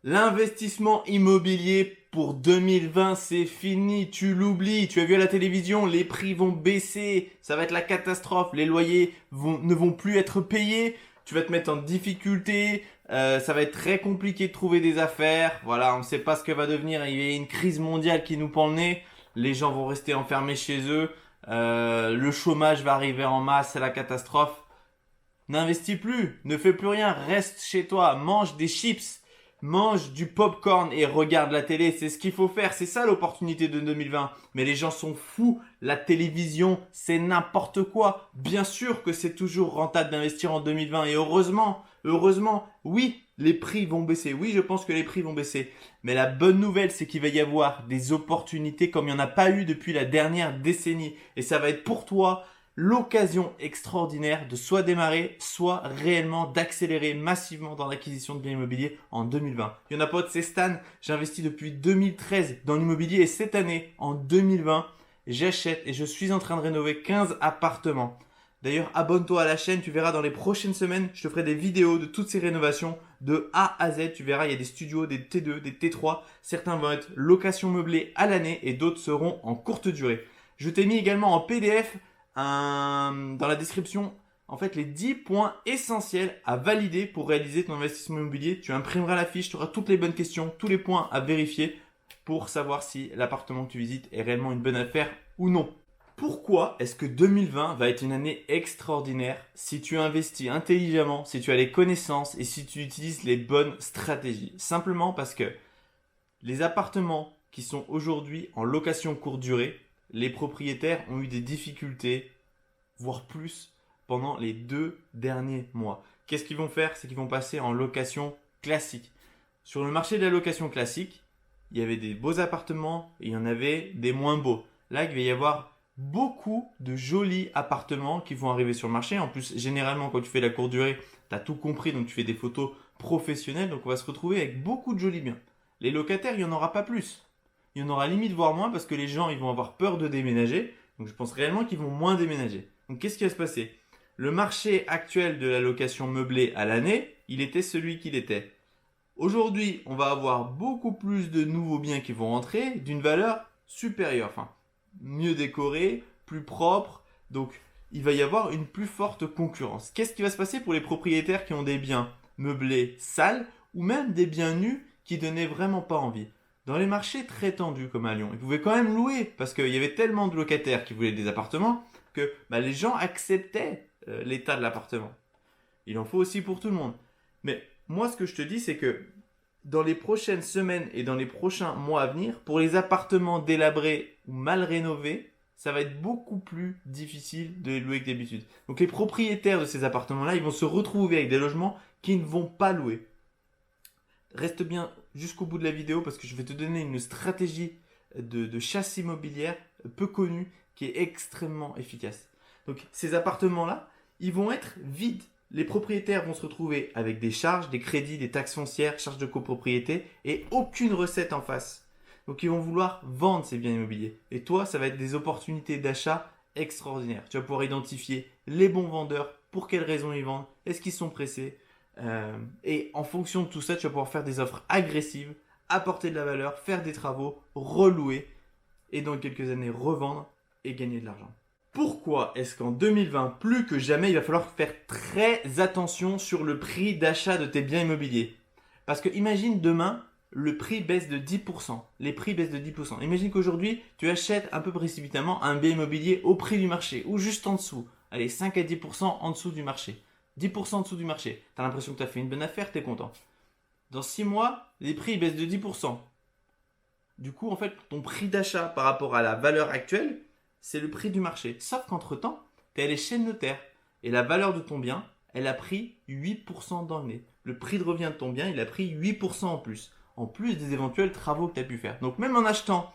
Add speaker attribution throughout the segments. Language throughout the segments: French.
Speaker 1: L'investissement immobilier pour 2020, c'est fini, tu l'oublies. Tu as vu à la télévision, les prix vont baisser, ça va être la catastrophe, les loyers ne vont plus être payés, tu vas te mettre en difficulté, ça va être très compliqué de trouver des affaires. Voilà, on ne sait pas ce que va devenir, il y a une crise mondiale qui nous pend le nez, les gens vont rester enfermés chez eux, le chômage va arriver en masse, c'est la catastrophe. N'investis plus, ne fais plus rien, reste chez toi, mange des chips, mange du popcorn et regarde la télé. C'est ce qu'il faut faire, c'est ça l'opportunité de 2020. Mais les gens sont fous, la télévision, c'est n'importe quoi. Bien sûr que c'est toujours rentable d'investir en 2020 et heureusement, oui, les prix vont baisser. Oui, je pense que les prix vont baisser. Mais la bonne nouvelle, c'est qu'il va y avoir des opportunités comme il n'y en a pas eu depuis la dernière décennie. Et ça va être pour toi l'occasion extraordinaire de soit démarrer, soit réellement d'accélérer massivement dans l'acquisition de biens immobiliers en 2020. Il y en a pas de c'est Stan, j'ai investi depuis 2013 dans l'immobilier et cette année, en 2020, j'achète et je suis en train de rénover 15 appartements. D'ailleurs, abonne-toi à la chaîne, tu verras dans les prochaines semaines, je te ferai des vidéos de toutes ces rénovations de A à Z. Tu verras, il y a des studios, des T2, des T3. Certains vont être location meublée à l'année et d'autres seront en courte durée. Je t'ai mis également en PDF dans la description en fait les 10 points essentiels à valider pour réaliser ton investissement immobilier. Tu imprimeras la fiche, tu auras toutes les bonnes questions, tous les points à vérifier pour savoir si l'appartement que tu visites est réellement une bonne affaire ou non. Pourquoi est-ce que 2020 va être une année extraordinaire si tu investis intelligemment, si tu as les connaissances et si tu utilises les bonnes stratégies? Simplement parce que les appartements qui sont aujourd'hui en location courte durée, les propriétaires ont eu des difficultés, voire plus, pendant les 2 derniers mois. Qu'est-ce qu'ils vont faire? C'est qu'ils vont passer en location classique. Sur le marché de la location classique, il y avait des beaux appartements et il y en avait des moins beaux. Là, il va y avoir beaucoup de jolis appartements qui vont arriver sur le marché. En plus, généralement, quand tu fais la courte durée, tu as tout compris, donc tu fais des photos professionnelles. Donc, on va se retrouver avec beaucoup de jolis biens. Les locataires, il n'y en aura pas plus. Il y en aura limite voire moins parce que les gens ils vont avoir peur de déménager. Donc je pense réellement qu'ils vont moins déménager. Donc qu'est-ce qui va se passer? Le marché actuel de la location meublée à l'année, il était celui qu'il était. Aujourd'hui, on va avoir beaucoup plus de nouveaux biens qui vont rentrer d'une valeur supérieure. Enfin, mieux décorés, plus propres. Donc il va y avoir une plus forte concurrence. Qu'est-ce qui va se passer pour les propriétaires qui ont des biens meublés sales ou même des biens nus qui donnaient vraiment pas envie? Dans les marchés très tendus comme à Lyon, ils pouvaient quand même louer parce qu'il y avait tellement de locataires qui voulaient des appartements que les gens acceptaient l'état de l'appartement. Il en faut aussi pour tout le monde. Mais moi, ce que je te dis, c'est que dans les prochaines semaines et dans les prochains mois à venir, pour les appartements délabrés ou mal rénovés, ça va être beaucoup plus difficile de les louer que d'habitude. Donc les propriétaires de ces appartements-là, ils vont se retrouver avec des logements qui ne vont pas louer. Reste bien jusqu'au bout de la vidéo parce que je vais te donner une stratégie de chasse immobilière peu connue qui est extrêmement efficace. Donc ces appartements-là, ils vont être vides. Les propriétaires vont se retrouver avec des charges, des crédits, des taxes foncières, charges de copropriété et aucune recette en face. Donc ils vont vouloir vendre ces biens immobiliers. Et toi, ça va être des opportunités d'achat extraordinaires. Tu vas pouvoir identifier les bons vendeurs, pour quelles raisons ils vendent, est-ce qu'ils sont pressés. Et en fonction de tout ça, tu vas pouvoir faire des offres agressives, apporter de la valeur, faire des travaux, relouer et dans quelques années revendre et gagner de l'argent. Pourquoi est-ce qu'en 2020, plus que jamais, il va falloir faire très attention sur le prix d'achat de tes biens immobiliers? Parce que imagine demain, le prix baisse de 10%. Les prix baissent de 10%. Imagine qu'aujourd'hui, tu achètes un peu précipitamment un bien immobilier au prix du marché ou juste en dessous. Allez, 5 à 10% en dessous du marché. 10% en dessous du marché. Tu as l'impression que tu as fait une bonne affaire, tu es content. Dans 6 mois, les prix baissent de 10%. Du coup, en fait, ton prix d'achat par rapport à la valeur actuelle, c'est le prix du marché. Sauf qu'entre-temps, tu es allé chez le notaire et la valeur de ton bien, elle a pris 8% dans le nez. Le prix de revient de ton bien, il a pris 8% en plus des éventuels travaux que tu as pu faire. Donc même en achetant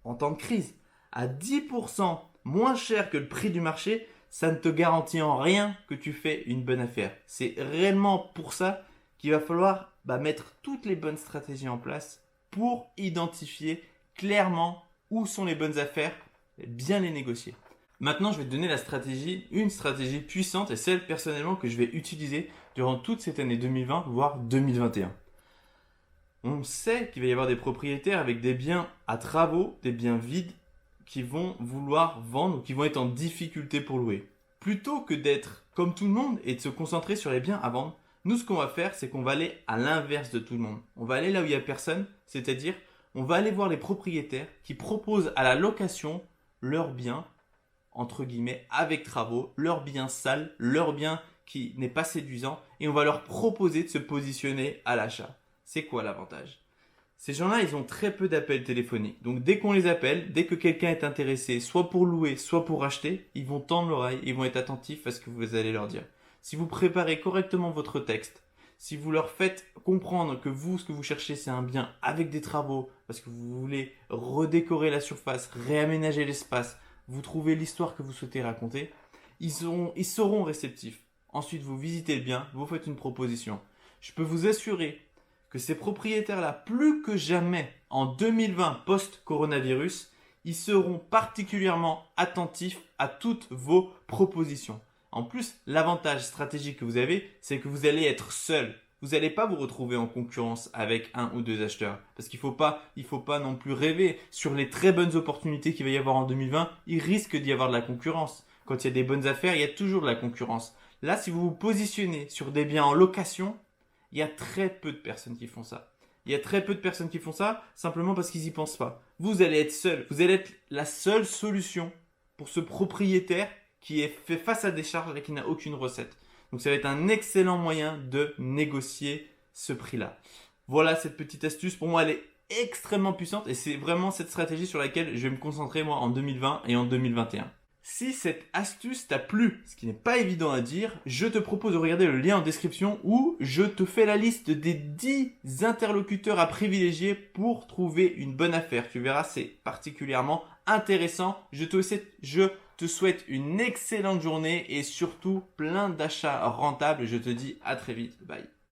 Speaker 1: en temps de crise à 10% moins cher que le prix du marché, ça ne te garantit en rien que tu fais une bonne affaire. C'est réellement pour ça qu'il va falloir mettre toutes les bonnes stratégies en place pour identifier clairement où sont les bonnes affaires et bien les négocier. Maintenant, je vais te donner une stratégie puissante et celle personnellement que je vais utiliser durant toute cette année 2020, voire 2021. On sait qu'il va y avoir des propriétaires avec des biens à travaux, des biens vides, qui vont vouloir vendre ou qui vont être en difficulté pour louer. Plutôt que d'être comme tout le monde et de se concentrer sur les biens à vendre, nous ce qu'on va faire, c'est qu'on va aller à l'inverse de tout le monde. On va aller là où il n'y a personne, c'est-à-dire on va aller voir les propriétaires qui proposent à la location leurs biens, entre guillemets, avec travaux, leurs biens sales, leurs biens qui n'est pas séduisant, et on va leur proposer de se positionner à l'achat. C'est quoi l'avantage ? Ces gens-là, ils ont très peu d'appels téléphoniques. Donc dès qu'on les appelle, dès que quelqu'un est intéressé, soit pour louer, soit pour acheter, ils vont tendre l'oreille, ils vont être attentifs à ce que vous allez leur dire. Si vous préparez correctement votre texte, si vous leur faites comprendre que vous, ce que vous cherchez, c'est un bien avec des travaux, parce que vous voulez redécorer la surface, réaménager l'espace, vous trouvez l'histoire que vous souhaitez raconter, ils seront réceptifs. Ensuite, vous visitez le bien, vous faites une proposition. Je peux vous assurer que ces propriétaires-là, plus que jamais en 2020 post-coronavirus, ils seront particulièrement attentifs à toutes vos propositions. En plus, l'avantage stratégique que vous avez, c'est que vous allez être seul. Vous n'allez pas vous retrouver en concurrence avec un ou deux acheteurs. Parce qu'il faut pas non plus rêver. Sur les très bonnes opportunités qu'il va y avoir en 2020, il risque d'y avoir de la concurrence. Quand il y a des bonnes affaires, il y a toujours de la concurrence. Là, si vous vous positionnez sur des biens en location, il y a très peu de personnes qui font ça. Il y a très peu de personnes qui font ça simplement parce qu'ils n'y pensent pas. Vous allez être seul. Vous allez être la seule solution pour ce propriétaire qui est fait face à des charges et qui n'a aucune recette. Donc ça va être un excellent moyen de négocier ce prix-là. Voilà cette petite astuce. Pour moi, elle est extrêmement puissante et c'est vraiment cette stratégie sur laquelle je vais me concentrer moi en 2020 et en 2021. Si cette astuce t'a plu, ce qui n'est pas évident à dire, je te propose de regarder le lien en description où je te fais la liste des 10 interlocuteurs à privilégier pour trouver une bonne affaire. Tu verras, c'est particulièrement intéressant. Je te souhaite une excellente journée et surtout plein d'achats rentables. Je te dis à très vite. Bye.